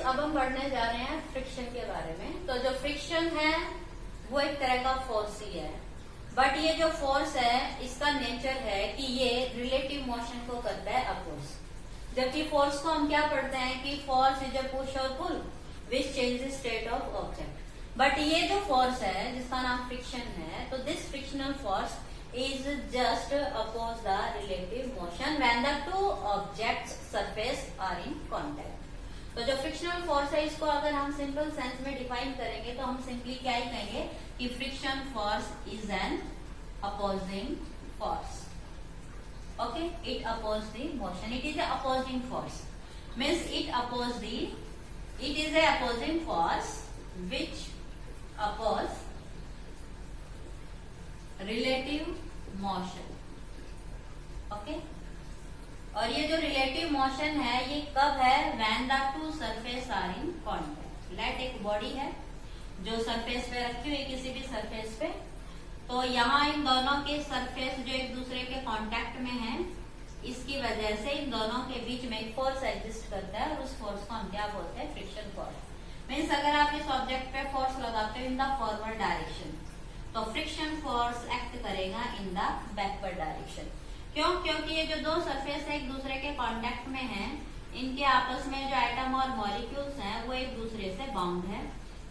अब हम पढ़ने जा रहे हैं फ्रिक्शन के बारे में। तो जो फ्रिक्शन है वो एक तरह का फोर्स ही है, बट ये जो फोर्स है इसका नेचर है कि ये रिलेटिव मोशन को करता है अपोज। जबकि फोर्स को हम क्या पढ़ते हैं कि फोर्स इज अ पुश और pull which changes state of object. But ये जो फोर्स है जिसका नाम फ्रिक्शन है, तो this frictional force is just oppose the relative motion when the two objects surface are in contact। तो जो फ्रिक्शनल फोर्स है इसको अगर हम सिंपल सेंस में डिफाइन करेंगे तो हम सिंपली क्या ही कहेंगे कि friction force is an opposing force. Okay, it oppose the motion, it is opposing force, means it is a opposing force which oppose relative motion. Okay, और ये जो रिलेटिव मोशन है ये कब है? When the two surface are in contact. Let एक body है जो सरफेस पे रखी हुई किसी भी सरफेस पे, तो यहाँ इन दोनों के सरफेस जो एक दूसरे के कांटेक्ट में है, इसकी वजह से इन दोनों के बीच में एक फोर्स एग्जिस्ट करता है और उस फोर्स को हम क्या बोलते हैं? Friction force. मीन्स अगर आप इस ऑब्जेक्ट पे फोर्स लगाते हो इन द फॉरवर्ड डायरेक्शन तो फ्रिक्शन फोर्स एक्ट करेगा इन द बैकवर्ड डायरेक्शन। क्यों? क्योंकि ये जो दो सरफेस है एक दूसरे के कांटेक्ट में हैं, इनके आपस में जो एटम और मॉलिक्यूल्स हैं वो एक दूसरे से बाउंड है।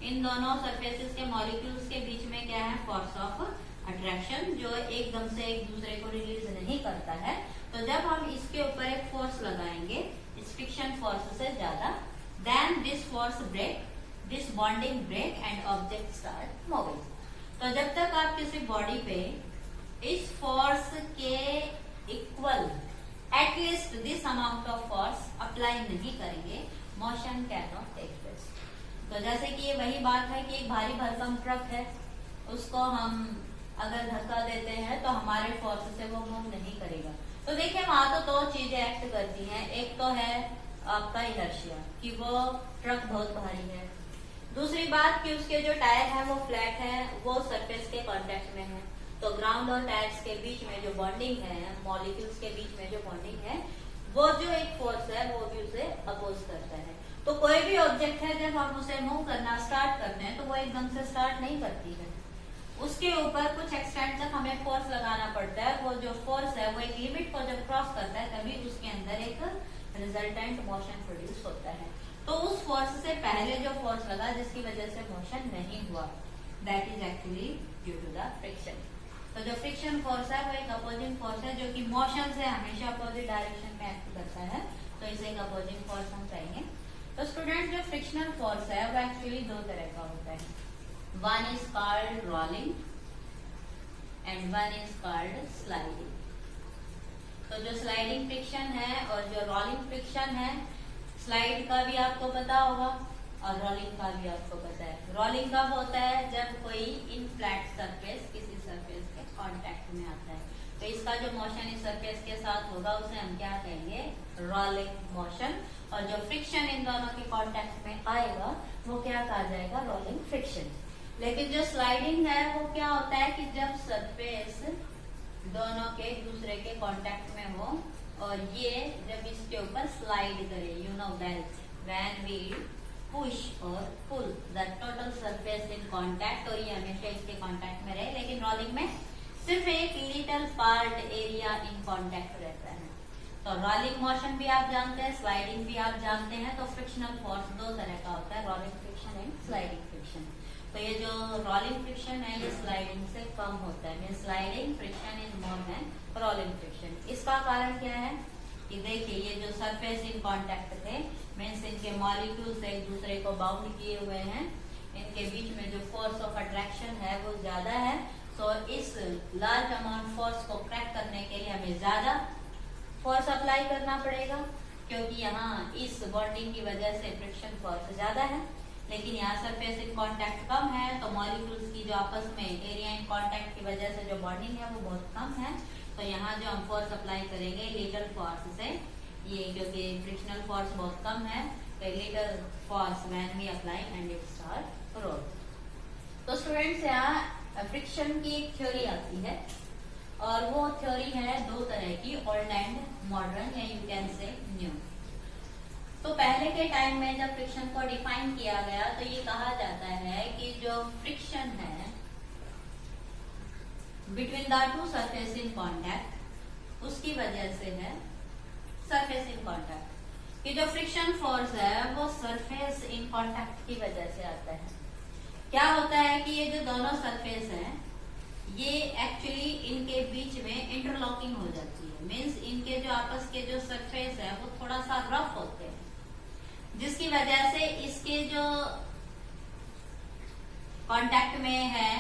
इन दोनों सरफेसेस के मॉलिक्यूल्स के बीच में क्या है? फोर्स ऑफ अट्रैक्शन, जो एकदम से एक दूसरे को रिलीज नहीं करता है। तो जब हम इसके ऊपर एक फोर्स लगाएंगे इस फ्रिक्शन फोर्स से ज्यादा, then this force break, this bonding break and object start moving. तो जब तक आप किसी बॉडी पे इस फोर्स के equal at least this amount of force apply नहीं करेंगे, motion can not take place. तो जैसे कि ये वही बात है कि एक भारी भरकम ट्रक है, उसको हम अगर धक्का देते हैं तो हमारे फोर्स से वो मूव नहीं करेगा। तो देखिए वहां तो दो चीजें एक्ट करती हैं, एक तो है आपका इनर्शिया कि वो ट्रक बहुत भारी है, दूसरी बात कि उसके जो टायर है वो फ्लैट है, वो सरफेस के कांटेक्ट में है। तो ग्राउंड और टायर्स के बीच में जो बॉन्डिंग है, मॉलिक्यूल्स के बीच में जो बॉन्डिंग है, वो जो एक फोर्स है वो भी उसे अपोज करता है। तो कोई भी ऑब्जेक्ट है जब हम उसे मूव करना स्टार्ट करते हैं तो वो एकदम से स्टार्ट नहीं करती है, उसके ऊपर कुछ एक्सटेंट तक हमें फोर्स लगाना पड़ता है। वो जो फोर्स है वो एक लिमिट को जब क्रॉस करता है तभी उसके अंदर एक रिजल्टेंट मोशन प्रोड्यूस होता है। तो उस फोर्स से पहले जो फोर्स लगा जिसकी वजह से मोशन नहीं हुआ, that is actually due to the friction. तो जो फ्रिक्शन फोर्स है वो एक अपोजिंग फोर्स है जो कि मोशन से हमेशा अपोजिट डायरेक्शन में एक्ट करता है, तो इसे एक अपोजिंग फोर्स हम कहेंगे। तो स्टूडेंट जो फ्रिक्शनल फोर्स है वो एक्चुअली दो तरह का होता है, one is called rolling and one is called sliding. तो जो स्लाइडिंग फ्रिक्शन है और जो रोलिंग फ्रिक्शन है, स्लाइड का भी आपको पता होगा और रोलिंग का भी आपको पता है। रोलिंग कब होता है? जब कोई इन फ्लैट सरफेस किसी सरफेस के कांटेक्ट में आता है, तो इसका जो मोशन इस सरफेस के साथ होगा उसे हम क्या कहेंगे? Rolling motion. और जो फ्रिक्शन इन दोनों के कांटेक्ट में आएगा वो क्या कहा जाएगा? Rolling friction. लेकिन जो स्लाइडिंग है वो क्या होता है कि जब सरफेस दोनों के दूसरे के कांटेक्ट में हो और ये जब इसके ऊपर स्लाइड करे, you know that when we push और pull the total surface in contact, और ये हमेशा इसके कांटेक्ट में रहे। लेकिन रोलिंग में सिर्फ एक little part area in contact रहता है। तो रोलिंग मोशन भी आप जानते हैं, स्लाइडिंग भी आप जानते हैं। तो फ्रिक्शनल फोर्स दो तरह का होता है, rolling friction and sliding friction. तो ये जो रोलिंग फ्रिक्शन है ये स्लाइडिंग से कम होता है, sliding friction is more than rolling friction. इसका कारण क्या है कि देखिए ये जो सरफेस इन कांटेक्ट थे, मीन्स इनके मॉलिक्यूल्स एक दूसरे को बाउंड किए हुए हैं, इनके बीच में जो फोर्स ऑफ अट्रैक्शन है वो ज्यादा है। सो इस लार्ज अमाउंट फोर्स को क्रैक करने के लिए हमें ज्यादा फोर्स अप्लाई करना पड़ेगा, क्योंकि यहाँ इस बॉन्डिंग की वजह से फ्रिक्शन फोर्स ज्यादा है। लेकिन यहाँ सरफेस इन कांटेक्ट कम है, तो मॉलिक्यूल्स की जो आपस में एरिया इन कांटेक्ट की वजह से जो बॉन्डिंग है वो बहुत कम है। तो यहाँ जो हम फोर्स अप्लाई करेंगे लिटिल फोर्स से, ये क्योंकि फ्रिक्शनल फोर्स बहुत कम है, तो little force when we apply and it start roll. तो स्टूडेंट्स यहाँ फ्रिक्शन की एक थ्योरी आती है और वो थ्योरी है दो तरह की, ओल्ड एंड मॉडर्न, या यू कैन से न्यू। तो पहले के टाइम में जब फ्रिक्शन को डिफाइन किया गया तो ये कहा जाता है कि जो फ्रिक्शन है between the two surface in contact उसकी वजह से है सरफेस इन कॉन्टैक्ट कि जो फ्रिक्शन फोर्स है वो सरफेस इन कॉन्टैक्ट की वजह से आता है। क्या होता है कि ये जो दोनों सरफेस हैं ये एक्चुअली इनके बीच में इंटरलॉकिंग हो जाती है, मीन्स इनके जो आपस के जो सरफेस है वो थोड़ा सा रफ होते हैं, जिसकी वजह से इसके जो कांटेक्ट में है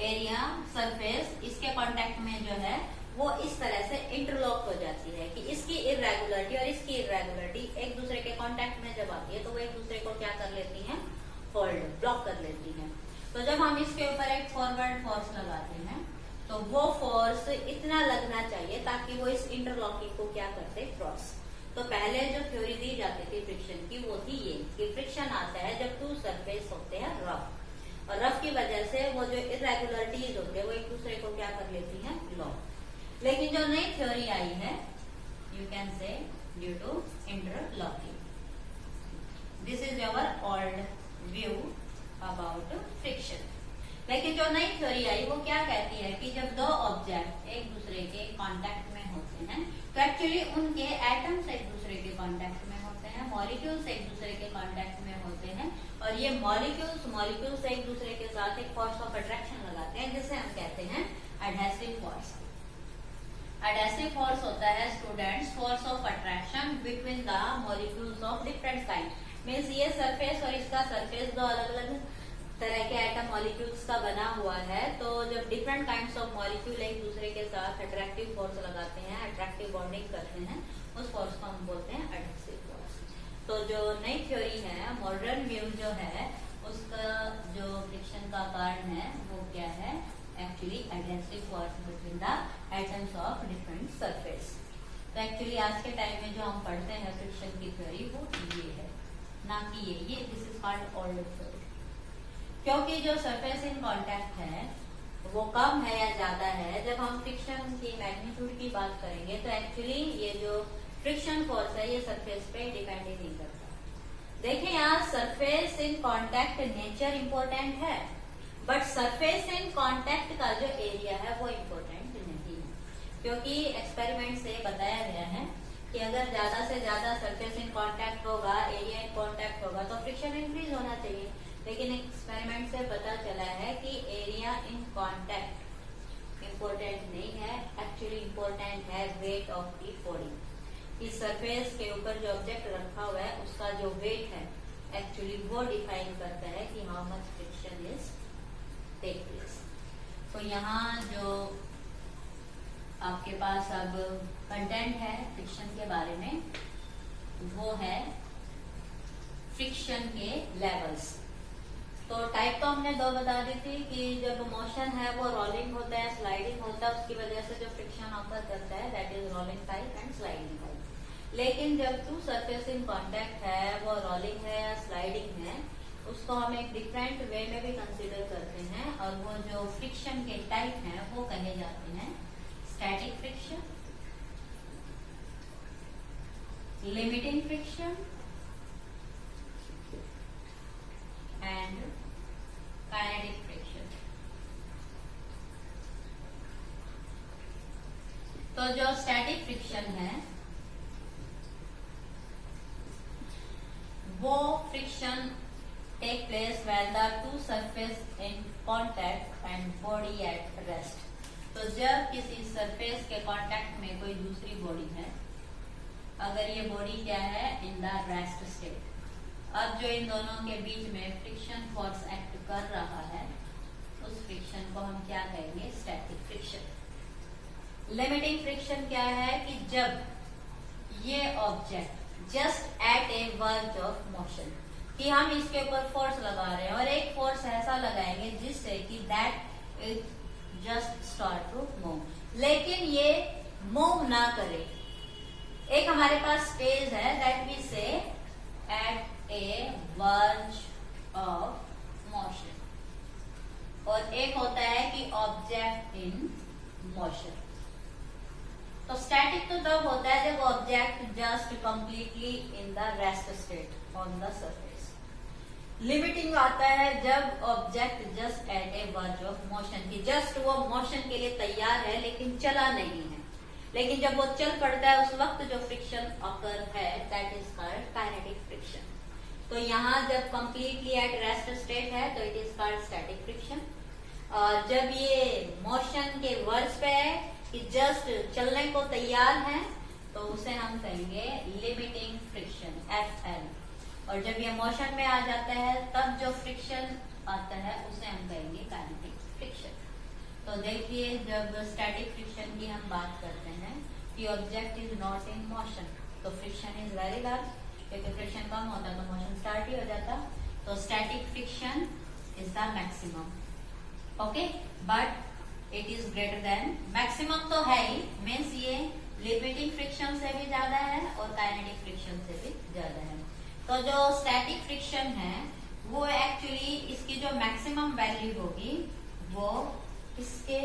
एरिया सरफेस, इसके कांटेक्ट में जो है वो इस तरह से इंटरलॉक हो जाती है कि इसकी इरेगुलरिटी और इसकी इरेगुलरिटी एक दूसरे के कांटेक्ट में जब आती है तो वो एक दूसरे को क्या कर लेती हैं, फोल्ड ब्लॉक कर लेती हैं। तो जब हम इसके ऊपर एक फॉरवर्ड फोर्स लगाते हैं तो वो फोर्स इतना लगना चाहिए ताकि वो इस इंटरलॉकिंग को क्या करते, क्रॉस। तो पहले जो थ्योरी दी जाती थी फ्रिक्शन की वो थी ये कि फ्रिक्शन आता है जब टू सरफेस होते हैं रफ, और रफ की वजह से वो जो इरेगुलरिटीज होते हैं वो एक दूसरे को क्या कर लेती हैं, लॉक। लेकिन जो नई थ्योरी आई है you can say due to interlocking, this is our old view about friction. लेकिन जो नई थ्योरी आई वो क्या कहती है कि जब दो ऑब्जेक्ट एक दूसरे के कांटेक्ट में होते हैं तो एक्चुअली उनके एटम्स एक दूसरे के कांटेक्ट में होते हैं, मॉलिक्यूल्स एक दूसरे के कांटेक्ट में होते हैं, और ये मॉलिक्यूल्स एक दूसरे के साथ एक फोर्स ऑफ अट्रैक्शन लगाते हैं जिसे हम कहते हैं एडहेसिव फोर्स। एडहेसिव फोर्स होता है students force of attraction between the molecules of different kind, means ये सरफेस और इसका सरफेस दो अलग अलग तरह के एटम मॉलिक्यूल्स का बना हुआ है। तो जब डिफरेंट काइंड्स ऑफ मॉलिक्यूल एक दूसरे के साथ अट्रैक्टिव फोर्स लगाते हैं, अट्रैक्टिव बॉन्डिंग करते हैं, उस फोर्स को हम बोलते हैं एडहेसिव फोर्स। तो जो नई थ्योरी है, मॉडर्न व्यू जो है, उसका जो फ्रिक्शन का कारण है वो क्या है, actually adhesive force between the atoms of different surface. तो एक्चुअली आज के टाइम में जो हम पढ़ते हैं फ्रिक्शन की थ्योरी वो ये है, ना कि ये this is called old theory. क्योंकि जो सरफेस इन कांटेक्ट है वो कम है या ज्यादा है, जब हम फ्रिक्शन की मैग्नीट्यूड की बात करेंगे तो एक्चुअली ये जो फ्रिक्शन फोर्स है ये सरफेस पे डिपेंड ही नहीं करता। देखिए यहाँ surface in contact nature important है, बट सरफेस इन कांटेक्ट का जो एरिया है वो इम्पोर्टेंट नहीं है, क्योंकि एक्सपेरिमेंट से बताया गया है कि अगर ज्यादा से ज्यादा सरफेस इन कांटेक्ट होगा, एरिया इन कांटेक्ट होगा तो फ्रिक्शन इंक्रीज होना चाहिए। लेकिन एक्सपेरिमेंट से पता चला है कि एरिया इन कांटेक्ट इम्पोर्टेंट नहीं है, एक्चुअली इम्पोर्टेंट है वेट ऑफ द बॉडी। इस सरफेस के ऊपर जो ऑब्जेक्ट रखा हुआ है उसका जो वेट है एक्चुअली वो डिफाइन करता है कि how much friction is take place. तो यहाँ जो आपके पास अब कंटेंट है फ्रिक्शन के बारे में वो है फ्रिक्शन के लेवल्स। तो टाइप तो हमने दो बता दी थी कि जब मोशन है वो रोलिंग होता है, स्लाइडिंग होता है, उसकी वजह से जो फ्रिक्शन ऑकर करता है that is rolling type and sliding type. लेकिन जब टू सरफेस इन कांटेक्ट है वो रोलिंग है या स्लाइडिंग है, उसको हम एक डिफरेंट वे में भी कंसीडर करते हैं, और वो जो फ्रिक्शन के टाइप हैं वो कहे जाते हैं static friction, limiting friction and kinetic friction. तो जो स्टैटिक फ्रिक्शन है वो friction take place when the two surface in contact and body at rest. तो जब किसी सरफेस के कांटेक्ट में कोई दूसरी बॉडी है, अगर ये बॉडी क्या है इन द रेस्ट स्टेट, अब जो इन दोनों के बीच में फ्रिक्शन फोर्स एक्ट कर रहा है उस फ्रिक्शन को हम क्या कहेंगे, स्टैटिक फ्रिक्शन। लिमिटिंग फ्रिक्शन क्या है कि जब ये object just at a verge of motion, कि हम इसके ऊपर फोर्स लगा रहे हैं और एक फोर्स ऐसा लगाएंगे जिससे कि that it just start to move, लेकिन ये मूव ना करे। एक हमारे पास स्टेज है that we say at a verge of motion, और एक होता है कि ऑब्जेक्ट इन मोशन। तो स्टैटिक तो तब होता है जब object just completely in the rest state on the surface. Limiting आता है जब object just at a verge of motion, की जस्ट वो मोशन के लिए तैयार है लेकिन चला नहीं है, लेकिन जब वो चल पड़ता है उस वक्त जो फ्रिक्शन ऑकर है that is called kinetic friction. तो यहाँ जब कंप्लीटली एट रेस्ट स्टेट है तो it is called static friction, और जब ये मोशन के वर्ज पे है कि जस्ट चलने को तैयार है तो उसे हम कहेंगे लिमिटिंग फ्रिक्शन FL। और जब ये मोशन में आ जाता है तब जो फ्रिक्शन आता है उसे हम कहेंगे काइनेटिक फ्रिक्शन। तो देखिए जब स्टैटिक फ्रिक्शन की हम बात करते हैं कि object is not in motion तो फ्रिक्शन इज वेरी लार्ज, क्योंकि फ्रिक्शन कम होता तो मोशन स्टार्ट ही हो जाता। तो static friction is the maximum, okay, but it is greater than, maximum तो है ही, मीन्स ये लिमिटिंग फ्रिक्शन से भी ज्यादा है और काइनेटिक फ्रिक्शन से भी ज्यादा है। तो जो स्टैटिक फ्रिक्शन है वो एक्चुअली इसकी जो मैक्सिमम वैल्यू होगी वो इसके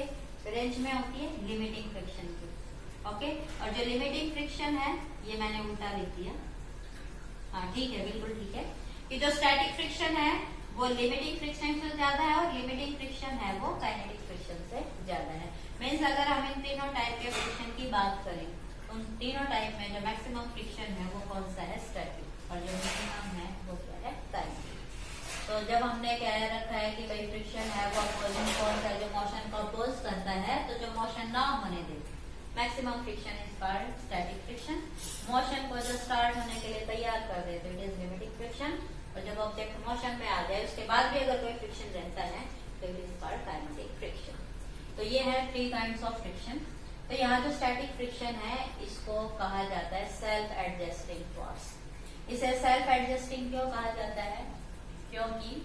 रेंज में होती है लिमिटिंग फ्रिक्शन की, ओके। और जो लिमिटिंग फ्रिक्शन है ये मैंने उल्टा लिख दिया, हाँ ठीक है, बिल्कुल ठीक है, कि जो स्टैटिक फ्रिक्शन है वो लिमिटिंग फ्रिक्शन से ज्यादा है और लिमिटिंग फ्रिक्शन है वो काइनेटिक फ्रिक्शन से ज्यादा है। मीन्स अगर हम इन तीनों टाइप के फ्रिक्शन की बात करें उन तीनों टाइप में जो मैक्सिमम फ्रिक्शन है वो कौन सा है, स्टैटिक, और जो मिनिमम है वो क्या है, काइनेटिक। तो जब हमने कह रखा है कि भाई फ्रिक्शन है वो अपोजिंग फोर्स है जो मोशन को अपोज करता है, तो जो मोशन ना होने दे maximum friction is called static friction. Motion को जो स्टार्ट होने के लिए तैयार कर दे तो इट इज लिमिटिंग फ्रिक्शन, और जब ऑब्जेक्ट मोशन में आ जाए उसके बाद भी अगर कोई फ्रिक्शन रहता है तो it is called kinetic friction. तो ये है 3 काइंड्स ऑफ फ्रिक्शन। तो यहाँ जो स्टैटिक फ्रिक्शन है इसको कहा जाता है सेल्फ एडजस्टिंग फोर्स। इसे सेल्फ एडजस्टिंग क्यों कहा जाता है, क्योंकि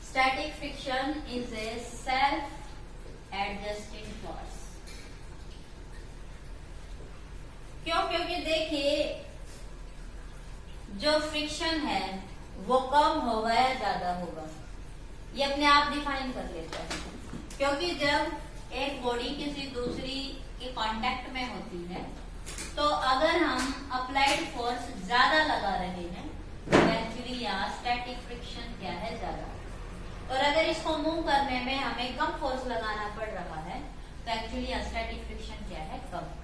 static friction is a self adjusting force. क्यों, क्योंकि देखिए जो फ्रिक्शन है वो कम होगा या ज्यादा होगा ये अपने आप डिफाइन कर लेता है, क्योंकि जब एक बॉडी किसी दूसरी के कांटेक्ट में होती है तो अगर हम अप्लाइड फोर्स ज्यादा लगा रहे हैं तो एक्चुअली यहाँ स्टैटिक फ्रिक्शन क्या है, ज्यादा, और अगर इसको मूव करने में हमें कम फोर्स लगाना पड़ रहा है तो एक्चुअली स्टैटिक फ्रिक्शन क्या है, कम।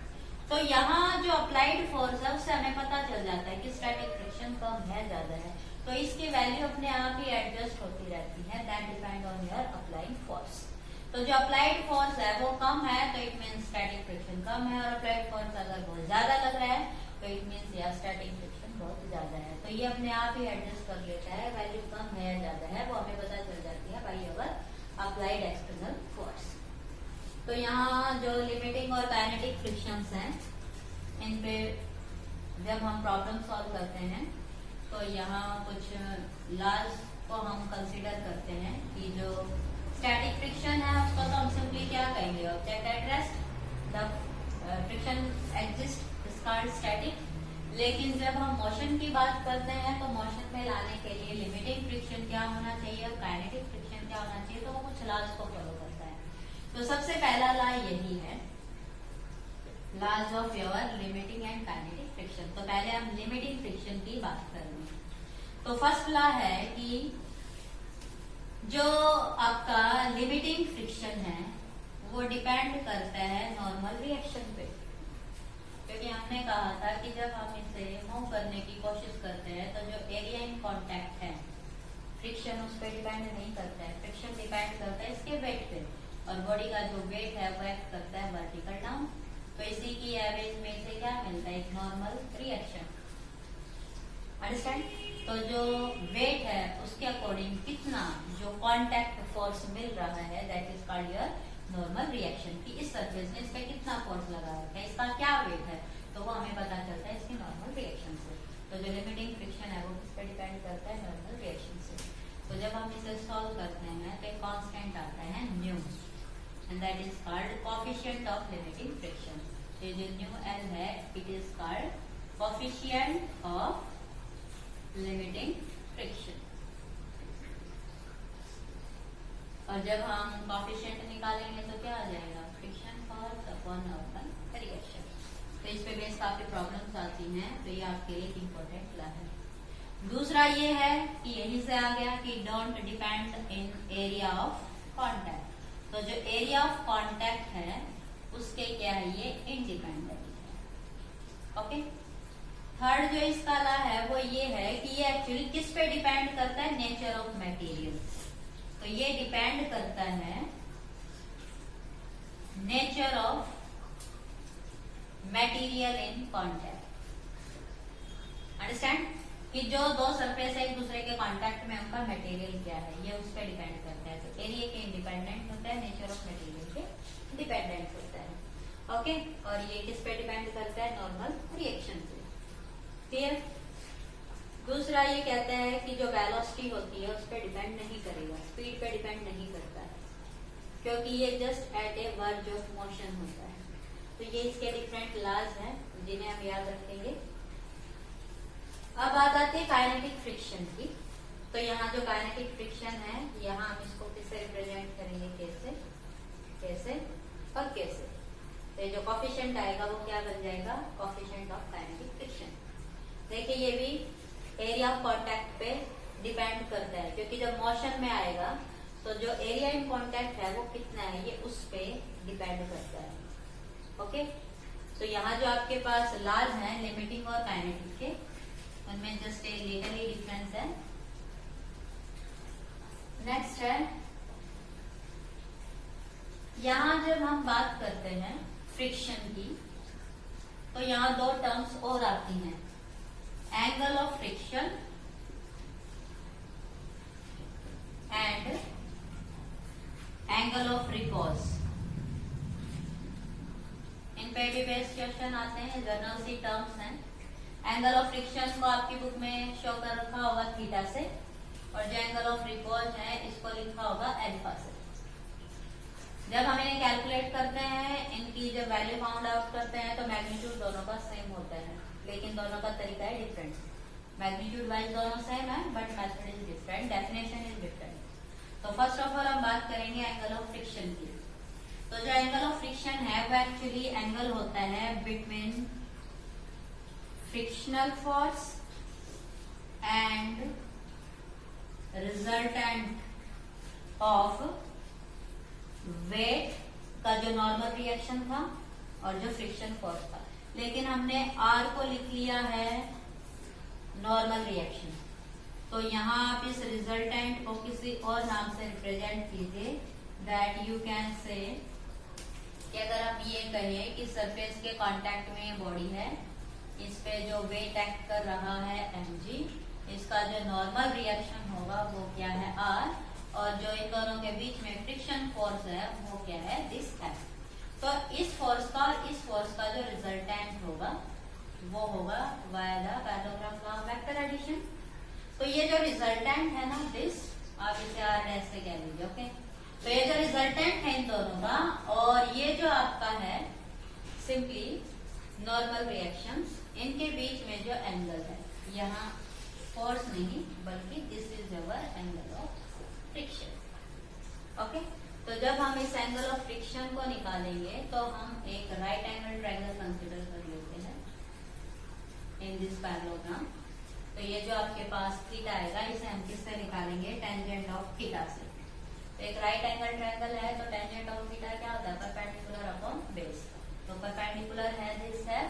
तो यहाँ जो अप्लाइड फोर्स है उससे हमें पता चल जाता है कि स्टैटिक फ्रिक्शन कम है, ज्यादा है, तो इसकी वैल्यू अपने आप ही एडजस्ट होती रहती है, that depend on your applying force. तो जो अप्लाइड फोर्स है वो कम है तो इट मीन्स स्टैटिक फ्रिक्शन कम है, और अप्लाइड फोर्स अगर बहुत ज्यादा लग रहा है तो इट मीन्स या स्टैटिक फ्रिक्शन बहुत ज्यादा है। तो ये अपने आप ही एडजस्ट कर लेता है, वैल्यू कम है या ज्यादा है वो हमें पता चल जाती है by our applied external force. तो यहाँ जो लिमिटिंग और काइनेटिक फ्रिक्शंस हैं इन पे जब हम प्रॉब्लम सॉल्व करते हैं तो यहाँ कुछ लॉज को हम कंसीडर करते हैं कि जो स्टैटिक फ्रिक्शन है उसको तो हम सिंपली क्या कहेंगे, object at rest, the friction exist is called static. लेकिन जब हम मोशन की बात करते हैं तो मोशन में लाने के लिए लिमिटिंग फ्रिक्शन क्या होना चाहिए और काइनेटिक फ्रिक्शन क्या होना चाहिए, तो वो कुछ लॉज को फॉलो करता है। तो सबसे पहला लॉ यही है, laws of your limiting and kinetic friction. तो पहले हम लिमिटिंग फ्रिक्शन की बात करेंगे। तो फर्स्ट लॉ है कि जो आपका लिमिटिंग फ्रिक्शन है वो डिपेंड करता है नॉर्मल रिएक्शन पे, क्योंकि हमने कहा था कि जब हम इसे मूव करने की कोशिश करते हैं तो जो एरिया इन कांटेक्ट है फ्रिक्शन उस पर डिपेंड नहीं करता है, फ्रिक्शन डिपेंड करता है इसके वेट पे, और बॉडी का जो वेट है वो एक्ट करता है वर्टिकल डाउन। तो इसी की एवरेज में से क्या मिलता है, एक नॉर्मल रिएक्शन, अंडरस्टैंड। तो जो वेट है उसके अकॉर्डिंग कितना जो कांटेक्ट फोर्स मिल रहा है that is called your normal reaction, कि इस सरफेस में इस पे कितना फोर्स लगा है, इसका क्या वेट है, तो वो हमें पता चलता है इसकी नॉर्मल रिएक्शन से। तो जो लिमिटिंग फ्रिक्शन है वो किस पे डिपेंड करता है, नॉर्मल रिएक्शन से। तो जब हम इसे सॉल्व करते हैं तो एक कांस्टेंट आता है new, and that is called coefficient of limiting friction. ये जो न्यू एल है it is called coefficient of limiting friction. और जब हम कोएफिशिएंट निकालेंगे तो क्या आ जाएगा, friction force upon normal reaction. तो इस पे बेस काफी प्रॉब्लम्स आती हैं, तो ये आपके लिए एक इम्पोर्टेंट ला है। दूसरा ये है कि यही से आ गया कि don't depend in area of contact. तो जो एरिया ऑफ कॉन्टैक्ट है उसके क्या है, ये इंडिपेंडेंट है। ओके। थर्ड जो इसका ला है वो ये है कि ये एक्चुअली किस पे डिपेंड करता है, नेचर ऑफ मटेरियल। तो ये डिपेंड करता है nature of material in contact. Understand कि जो दो सरफेस एक दूसरे के कांटेक्ट में उनका मटेरियल क्या है, ये उस पर डिपेंड करता है। तो एरिया के इंडिपेंडेंट होता है, नेचर ऑफ मटेरियल के डिपेंडेंट होता है। ओके। और ये किस पे डिपेंड करता है, नॉर्मल रिएक्शन पे। क्लियर। दूसरा ये कहता है कि जो वेलोसिटी होती है उस पर डिपेंड नहीं करेगा, स्पीड पे डिपेंड नहीं करता है, क्योंकि ये just at a verge of motion होता है। तो ये इसके डिफरेंट लॉज हैं जिन्हें हम याद रखेंगे। अब बात आती है काइनेटिक फ्रिक्शन की। तो यहाँ जो काइनेटिक फ्रिक्शन है, यहाँ हम इसको किससे रिप्रेजेंट करेंगे, कैसे कैसे और कैसे। तो ये जो कोफिशिएंट आएगा वो क्या बन जाएगा, कोफिशिएंट ऑफ काइनेटिक फ्रिक्शन। देखिए ये भी एरिया ऑफ कांटेक्ट पे डिपेंड करता है, क्योंकि जब मोशन में आएगा तो जो एरिया इन कांटेक्ट है वो कितना है, ये उस पे डिपेंड करता है। ओके। तो यहाँ जो आपके पास लॉज हैं लिमिटिंग और काइनेटिक के, उनमें जस्ट एक लिटरली डिफरेंस है। नेक्स्ट है, यहाँ जब हम बात करते हैं फ्रिक्शन की तो यहाँ दो टर्म्स और आती हैं, angle of friction and angle of repose. इन पे भी बेस्ट क्वेश्चन आते हैं, जनरल सी टर्म्स हैं। एंगल ऑफ फ्रिक्शन को आपकी बुक में शो कर रखा होगा थीटा से, और जो एंगल ऑफ रिपोज है इसको लिखा होगा अल्फा से। जब हम इन्हें कैलकुलेट करते हैं, इनकी जब वैल्यू फाउंड आउट करते हैं तो मैग्नीट्यूड दोनों का सेम होता है, लेकिन दोनों का तरीका है डिफरेंट। मैग्नीट्यूड वाइज दोनों सेम है but method is different, definition is different. तो फर्स्ट ऑफ ऑल हम बात करेंगे एंगल ऑफ फ्रिक्शन की। तो जो एंगल ऑफ फ्रिक्शन है वो एक्चुअली एंगल होता है between frictional force and resultant of weight का जो नॉर्मल रिएक्शन था और जो फ्रिक्शन फोर्स था, लेकिन हमने आर को लिख लिया है नॉर्मल रिएक्शन। तो यहाँ आप इस रिजल्टेंट को किसी और नाम से रिप्रेजेंट कीजिए, दैट यू कैन से कि अगर हम ये कहें कि सरफेस के कांटेक्ट में ये बॉडी है, इस पे जो वेट एक्ट कर रहा है mg, इसका जो नॉर्मल रिएक्शन होगा वो क्या है r, और जो इन दोनों के बीच में फ्रिक्शन फोर्स है वो क्या है, दिस F। तो इस फोर्स का और इस फोर्स का जो रिजल्टेंट होगा वो होगा via the parallelogram law of vector addition. तो ये जो रिजल्टेंट है ना, दिस आप इसे आर डैश से कह लीजिए। ओके। तो ये जो रिजल्टेंट है इन दोनों का, और ये जो आपका है सिंपली नॉर्मल रिएक्शंस, इनके बीच में जो एंगल है, यहाँ फोर्स नहीं बल्कि this is our angle of friction. Okay. तो जब हम इस एंगल ऑफ फ्रिक्शन को निकालेंगे तो हम एक राइट एंगल ट्रायंगल कंसीडर कर लेते हैं इन दिस पैरेललोग्राम। तो ये जो आपके पास थीटा आएगा, इसे हम किससे निकालेंगे, टेंजेंट ऑफ थीटा से। तो एक राइट एंगल ट्रायंगल है तो टेंजेंट ऑफ थीटा क्या होता है, परपेंडिकुलर अपॉन बेस। तो परपेंडिकुलर है दिस है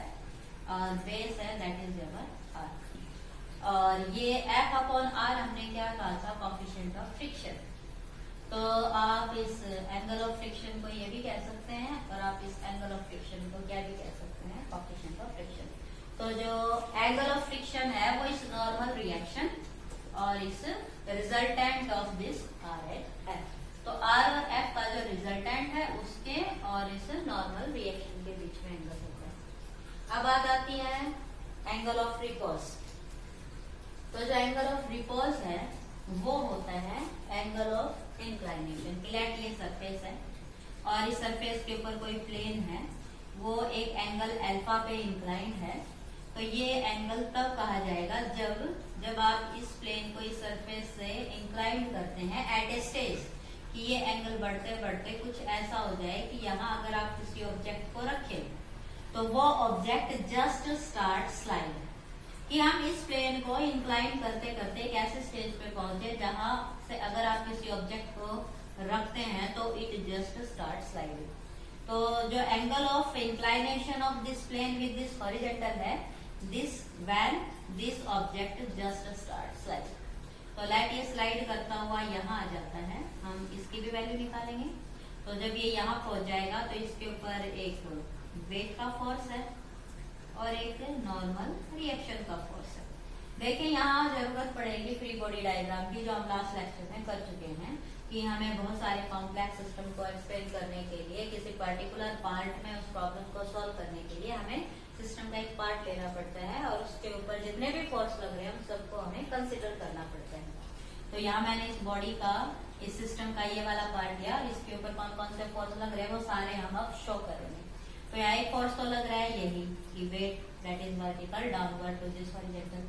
और बेस है दैट इज अवर आर, और ये F अपॉन आर हमने क्या कहा था, कोफिशिएंट ऑफ फ्रिक्शन। तो आप इस एंगल ऑफ फ्रिक्शन को ये भी कह सकते हैं और आप इस एंगल ऑफ फ्रिक्शन को क्या भी कह सकते हैं, कोफिशिएंट ऑफ फ्रिक्शन। तो जो एंगल ऑफ फ्रिक्शन है वो इस नॉर्मल रिएक्शन और इस resultant of this R at F. तो आर और एफ का जो रिजल्टेंट है उसके और इस नॉर्मल रिएक्शन के बीच में एंगल होता है। अब बात आती है एंगल ऑफ रिपोज। तो जो एंगल ऑफ रिपोज है वो होता है एंगल ऑफ इंक्लाइनेशन। फ्लैट ये सरफेस है और इस सरफेस के ऊपर कोई प्लेन है, वो एक एंगल अल्फा पे इंक्लाइंड है। तो ये एंगल तब कहा जाएगा जब आप इस प्लेन को इस सरफेस से इंक्लाइंड करते हैं एट ए स्टेज, कि ये एंगल बढ़ते बढ़ते कुछ ऐसा हो जाए कि यहाँ अगर आप किसी ऑब्जेक्ट को रखें तो वो ऑब्जेक्ट जस्ट स्टार्ट स्लाइड, कि हम इस प्लेन को इंक्लाइन करते करते एक ऐसे स्टेज पे पहुंचे जहां से अगर आप किसी ऑब्जेक्ट को रखते हैं तो इट जस्ट स्टार्ट स्लाइडिंग। तो जो angle of inclination of this plane with this horizontal है this when this object just start slide. तो लेट ये स्लाइड करता हुआ यहाँ आ जाता है, हम इसकी भी वैल्यू निकालेंगे। तो जब ये यहाँ पहुंच जाएगा तो इसके ऊपर एक वेट का फोर्स है और एक नॉर्मल रिएक्शन का फोर्स है। देखिए यहाँ जरूरत पड़ेगी फ्री बॉडी डायग्राम की, जो हम लास्ट लेक्चर में कर चुके हैं, कि हमें बहुत सारे कॉम्प्लेक्स सिस्टम को एक्सप्लेन करने के लिए किसी पर्टिकुलर पार्ट में उस प्रॉब्लम को सॉल्व करने के लिए हमें सिस्टम का एक पार्ट लेना पड़ता है और उसके ऊपर जितने भी फोर्स लग रहे हैं उन सबको हमें कंसिडर करना पड़ता है। तो यहाँ मैंने इस बॉडी का, इस सिस्टम का ये वाला पार्ट लिया और इसके ऊपर कौन कौन से फोर्स लग रहे हैं वो सारे हम अब शो करेंगे। तो यहाँ एक फोर्स तो लग रहा है यही कि weight that is vertical downward to this horizontal.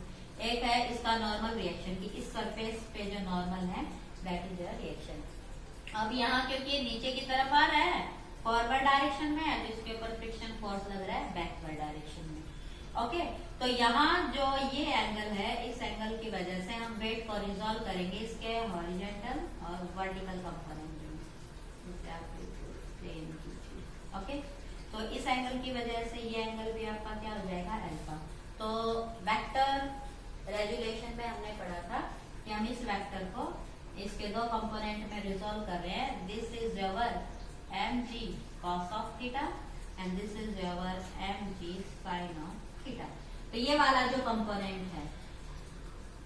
एक है इसका नॉर्मल रिएक्शन कि इस सरफेस पे जो नॉर्मल है दैट इज द रिएक्शन। अब यहाँ क्योंकि नीचे की तरफ आ रहा है फॉरवर्ड डायरेक्शन में है तो इसके ऊपर फ्रिक्शन फोर्स लग रहा है बैकवर्ड डायरेक्शन में। ओके, तो यहाँ जो ये एंगल है इस एंगल की वजह से हम वेट को रिजॉल्व करेंगे इसके हॉरिजॉन्टल और वर्टिकल कंपोनेंट में। ओके, तो इस एंगल की वजह से ये एंगल भी आपका क्या हो जाएगा अल्फा। तो वेक्टर रेजुलेशन में हमने पढ़ा था कि हम इस वेक्टर को इसके दो कंपोनेंट में रिजॉल्व कर रहे हैं। This is your mg cos of theta and this is your mg sin of theta. तो ये वाला जो कंपोनेंट है,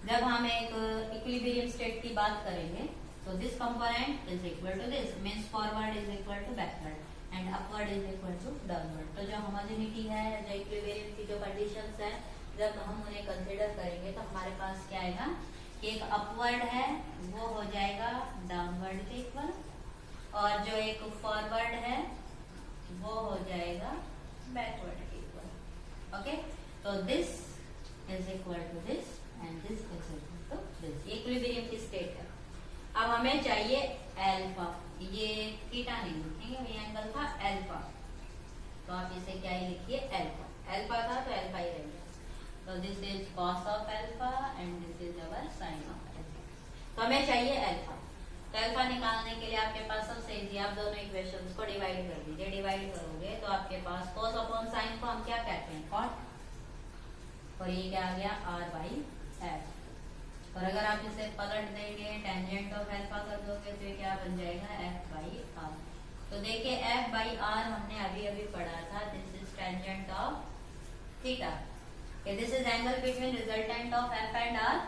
जब हम एक इक्विलिब्रियम स्टेट की बात करेंगे तो this component is equal to this, means forward is equal to backward and upward is equal to downward. तो जो होमोजेनिटी है, जो इक्विलिब्रियम की जो कंडीशंस है, जब हम उन्हें कंसीडर करेंगे तो हमारे पास क्या आएगा कि एक अपवर्ड है वो हो जाएगा डाउनवर्ड के इक्वल और जो एक फॉरवर्ड है वो हो जाएगा बैकवर्ड के इक्वल। ओके, तो this is equal to this and this is equal to this. ये इक्विलिब्रियम की स्टेट है। अब हमें चाहिए अल्फा, ये थीटा नहीं लिखेंगे, ये एंगल था अल्फा, तो आप इसे क्या ही लिखिए अल्फा। अल्फा था तो अल्फा ही रहेगा। तो this is cos of alpha and this is our sine of alpha. तो हमें चाहिए अल्फा। तो अल्फा निकालने के लिए आपके पास सबसे इजी, आप दोनों इक्वेशंस को डिवाइड कर दीजिए। डिवाइड करोगे तो आपके पास cos अपॉन साइन को हम क्या कहते हैं कॉट, और ये क्या आ गया r बाई f। और अगर आप इसे पलट देंगे टेंजेंट ऑफ अल्फा कर दोगे तो ये क्या बन जाएगा f बाई r। तो देखिए f बाई r हमने अभी अभी पढ़ा था, this is tangent of theta. This is angle between resultant of f and r,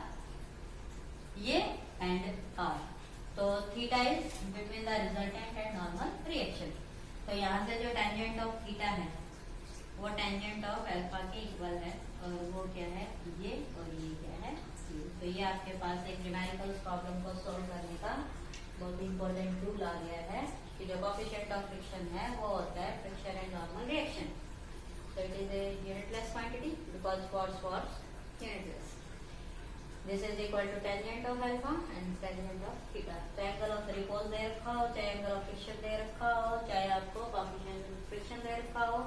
ये एंड r। तो theta is between the resultant and normal reaction. तो यहाँ से जो टेंजेंट ऑफ थीटा है वो टेंजेंट ऑफ अल्फा के इक्वल है और वो क्या है ये, और ये क्या है ये। तो ये आपके पास एक न्यूमेरिकल प्रॉब्लम को सॉल्व करने का बहुत इंपॉर्टेंट रूल आ गया है कि जो कोएफिशिएंट ऑफ फ्रिक्शन है वो होता है friction and normal reaction. So it is a unitless quantity because force unitless. This is equal to tangent of alpha and tangent of theta. तो एंगल ऑफ रिपोज दे रखा हो, चाहे एंगल ऑफ फ्रिक्शन दे रखा हो, चाहे आपको कोएफिशिएंट फ्रिक्शन दे रखा हो,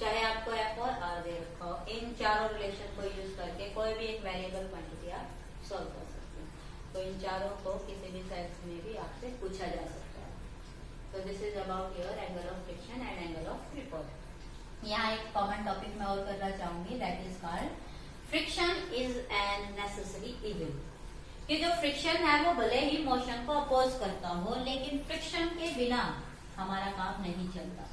चाहे आपको f और r दे रखा हो, इन चारों रिलेशन को यूज करके कोई भी एक वेरिएबल क्वांटिटी आप सॉल्व कर सकते हैं। तो इन चारों को किसी भी साइंस में भी आपसे पूछा जा सकता है। तो this is about your angle of friction and angle of repose. यहाँ एक कॉमन टॉपिक मैं और करना चाहूंगी, that is called friction is an necessary evil. कि जो फ्रिक्शन है वो भले ही मोशन को अपोज करता हो, लेकिन फ्रिक्शन के बिना हमारा काम नहीं चलता।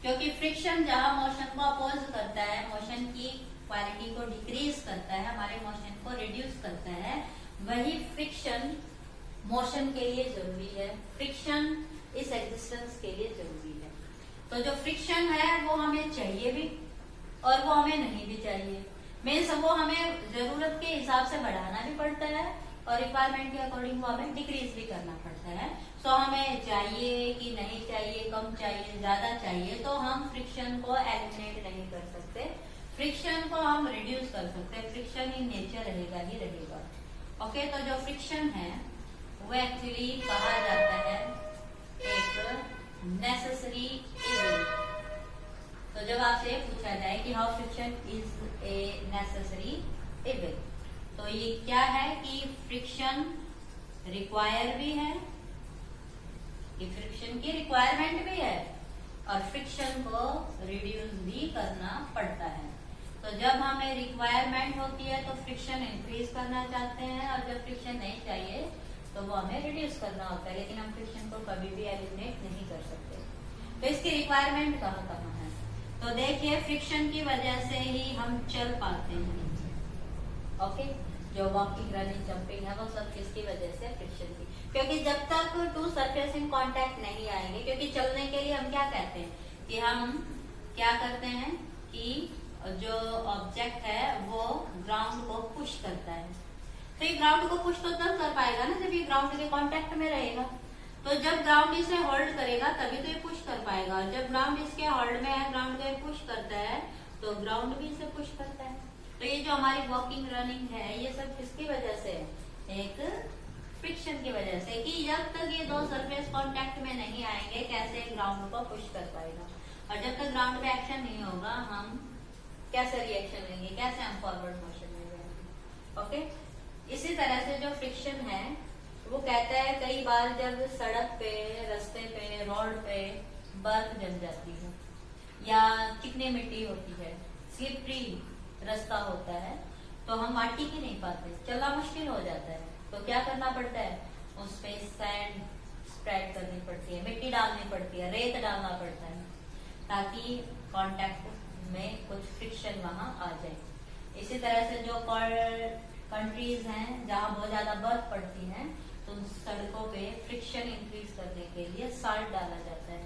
क्योंकि फ्रिक्शन जहां मोशन को अपोज करता है, मोशन की क्वालिटी को डिक्रीज करता है, हमारे मोशन को रिड्यूस करता है, वही फ्रिक्शन मोशन के लिए जरूरी है, फ्रिक्शन इस एग्जिस्टेंस के लिए जरूरी है। तो जो फ्रिक्शन है वो हमें चाहिए भी और वो हमें नहीं भी चाहिए। मीन्स वो हमें जरूरत के हिसाब से बढ़ाना भी पड़ता है और रिक्वायरमेंट के अकॉर्डिंग वो हमें डिक्रीज भी करना पड़ता है। सो हमें चाहिए कि नहीं चाहिए, कम चाहिए, ज्यादा चाहिए, तो हम फ्रिक्शन को एलिमिनेट नहीं कर सकते, फ्रिक्शन को हम रिड्यूस कर सकते। फ्रिक्शन इन नेचर रहेगा ही रहेगा। ओके, तो जो फ्रिक्शन है वो एक्चुअली कहा जाता है एक नेसेसरी इविल। तो जब आपसे पूछा जाए कि how friction is a necessary evil, तो ये क्या है कि फ्रिक्शन रिक्वायर भी है, कि फ्रिक्शन की रिक्वायरमेंट भी है और फ्रिक्शन को रिड्यूस भी करना पड़ता है। तो जब हमें रिक्वायरमेंट होती है तो फ्रिक्शन इंक्रीज करना चाहते हैं, और जब फ्रिक्शन नहीं चाहिए तो वो हमें रिड्यूस करना होता है, लेकिन हम फ्रिक्शन को कभी भी एलिमिनेट नहीं कर सकते। तो इसकी रिक्वायरमेंट कहाँ कहाँ है, तो देखिए फ्रिक्शन की वजह से ही हम चल पाते हैं। ओके, जो वॉकिंग, रनिंग, जंपिंग है वो सब किसकी वजह से, फ्रिक्शन की। क्योंकि जब तक टू सरफेस इन कांटेक्ट नहीं आएंगे, क्योंकि चलने के लिए हम क्या कहते हैं कि हम क्या करते हैं कि जो ऑब्जेक्ट है वो ग्राउंड को पुश करता है। तो ये ग्राउंड को पुश तो तब कर पाएगा ना जब ये ग्राउंड के कांटेक्ट में रहेगा। तो जब ग्राउंड इसे होल्ड करेगा तभी तो ये पुश कर पाएगा, और जब ग्राउंड इसके होल्ड में है, ग्राउंड को पुश करता है, तो ग्राउंड भी इसे पुश करता है। तो ये जो हमारी वॉकिंग, रनिंग है, ये सब किसकी वजह से, एक फ्रिक्शन की वजह से, कि जब तक ये दो सरफेस कांटेक्ट में नहीं आएंगे कैसे ग्राउंड को पुश कर पाएगा, और जब तक ग्राउंड पे एक्शन नहीं होगा हम कैसे रिएक्शन लेंगे, कैसे हम फॉरवर्ड मोशन में जाएंगे। ओके, इसी तरह से जो फ्रिक्शन है वो कहता है कई बार जब सड़क पे, रास्ते पे, रोड पे बर्फ जम जाती है या चिकनी मिट्टी होती है, स्लिपरी रास्ता होता है, तो हम माटी की नहीं पाते, चलना मुश्किल हो जाता है। तो क्या करना पड़ता है, उस पे सैंड स्प्रेड करनी पड़ती है, मिट्टी डालनी पड़ती है, रेत डालना पड़ता है, ताकि कांटेक्ट में कुछ फ्रिक्शन वहां आ जाए। इसी तरह से जो कंट्रीज हैं जहाँ बहुत ज्यादा बर्फ पड़ती है, तो सड़कों पे फ्रिक्शन इंक्रीज करने के लिए साल्ट डाला जाता है,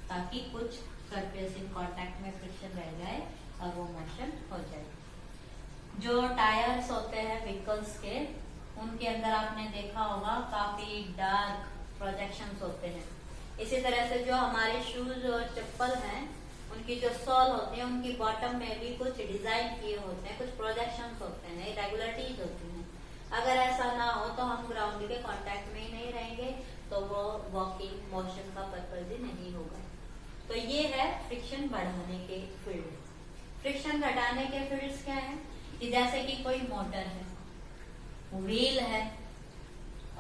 ताकि कुछ सरफेस इन कांटेक्ट में फ्रिक्शन रह जाए और वो मोशन हो जाए। जो टायर्स होते हैं व्हीकल्स के, उनके अंदर आपने देखा होगा काफी डार्क प्रोजेक्शंस होते हैं। इसी तरह से जो हमारे शूज और चप्पल हैं, उनकी जो सोल होती है, उनकी बॉटम में भी कुछ डिजाइन किए होते हैं, कुछ प्रोजेक्शंस होते हैं, इरेगुलरिटीज होती हैं। अगर ऐसा ना हो तो हम ग्राउंड के कांटेक्ट में ही नहीं रहेंगे, तो वो वॉकिंग मोशन का पर्पज ही नहीं होगा। तो ये है फ्रिक्शन बढ़ाने के फील्ड। फ्रिक्शन घटाने के फील्ड्स क्या है, कि जैसे कि कोई मोटर है, व्हील है,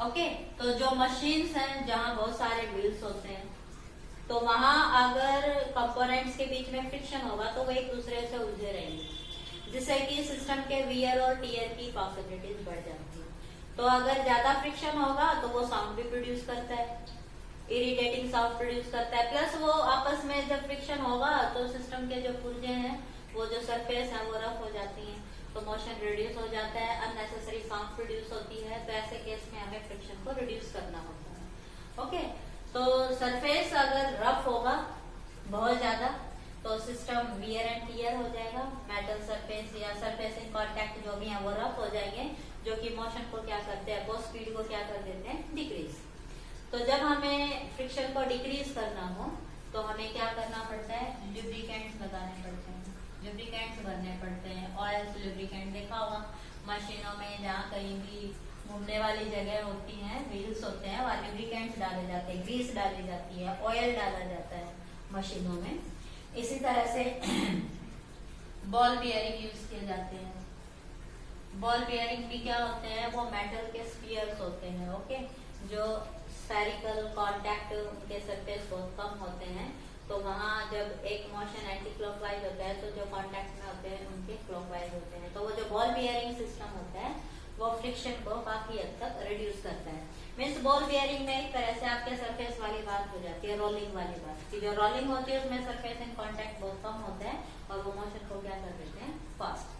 ओके, तो जो मशीन्स हैं जहाँ बहुत सारे व्हील्स होते हैं, तो वहां अगर कंपोनेंट्स के बीच में फ्रिक्शन होगा तो वो एक दूसरे से उलझे रहेंगे, जिससे कि सिस्टम के वियर और टीयर की पॉसिबिलिटीज बढ़ जाती है। तो अगर ज्यादा फ्रिक्शन होगा तो वो साउंड भी प्रोड्यूस करता है, इरिटेटिंग साउंड प्रोड्यूस करता है, प्लस वो आपस में जब फ्रिक्शन होगा तो सिस्टम के जो पुर्जे हैं, वो जो सरफेस है वो रफ हो जाती है, तो मोशन रिड्यूस हो जाता है, अननेसेसरी साउंड प्रोड्यूस होती है। तो ऐसे केस में हमें फ्रिक्शन को रिड्यूस करना होता है। ओके, तो सरफेस अगर रफ होगा बहुत ज्यादा तो सिस्टम वियर एंड टियर हो जाएगा, मेटल सरफेस या सरफेस इन कांटेक्ट जो भी है वो रफ हो जाएंगे, जो कि मोशन को क्या करते हैं, वो स्पीड को क्या कर देते हैं, डिक्रीज। तो जब हमें फ्रिक्शन को डिक्रीज करना हो तो हमें क्या करना पड़ता है, लुब्रिकेंट्स लगाने पड़ते हैं, लुब्रिकेंट्स भरने पड़ते हैं। ऑयल लुब्रिकेंट देखा होगा मशीनों में, जहाँ कहीं भी घूमने वाली जगह होती हैं, व्हील्स होते हैं, वहाँ लुब्रिकेंट्स डाले जाते हैं, ग्रीस डाली जाती है, ऑयल डाला जाता है मशीनों में। इसी तरह से बॉल बियरिंग यूज किए जाते हैं। बॉल बियरिंग भी क्या होते हैं, वो मेटल के स्फीयर्स होते हैं, ओके, जो स्फेरिकल कांटेक्ट उनके सरफेस बहुत कम होते हैं, तो वहाँ जब एक मोशन एंटी क्लॉकवाइज होता है तो जो कांटेक्ट में होते हैं उनके क्लॉकवाइज होते हैं। तो वो जो बॉल बियरिंग सिस्टम होता है वो फ्रिक्शन को काफी हद तक रिड्यूस करता है। मीन्स बॉल बियरिंग में एक तरह से आपके सरफेस वाली बात हो जाती है, रोलिंग वाली बात, कि जो रोलिंग होती है उसमें सरफेस इन कांटेक्ट बहुत कम होता है और वो मोशन को क्या कर देते हैं, फास्ट।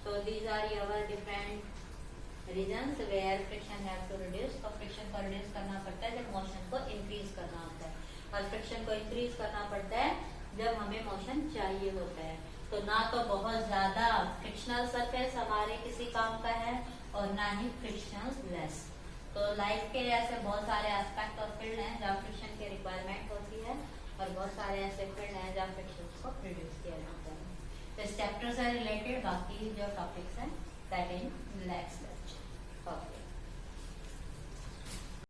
तो these are your different reasons where friction have to reduce. तो फ्रिक्शन को रिड्यूस करना पड़ता है जब मोशन को इंक्रीज करना होता है, और फ्रिक्शन को इंक्रीज करना पड़ता है जब हमें मोशन चाहिए होता है। तो ना तो बहुत ज्यादा फ्रिक्शनल सरफेस हमारे किसी काम का है और ना ही फ्रिक्शनल लेस। तो लाइफ के ऐसे बहुत सारे एस्पेक्ट और फील्ड हैं जहाँ फ्रिक्शन की रिक्वायरमेंट होती है, और बहुत सारे ऐसे फील्ड हैं जहाँ फ्रिक्शन को रिड्यूस किया जाता है। तो इस चैप्टर से रिलेटेड बाकी जो टॉपिक्स हैं दैट इन नेक्स्ट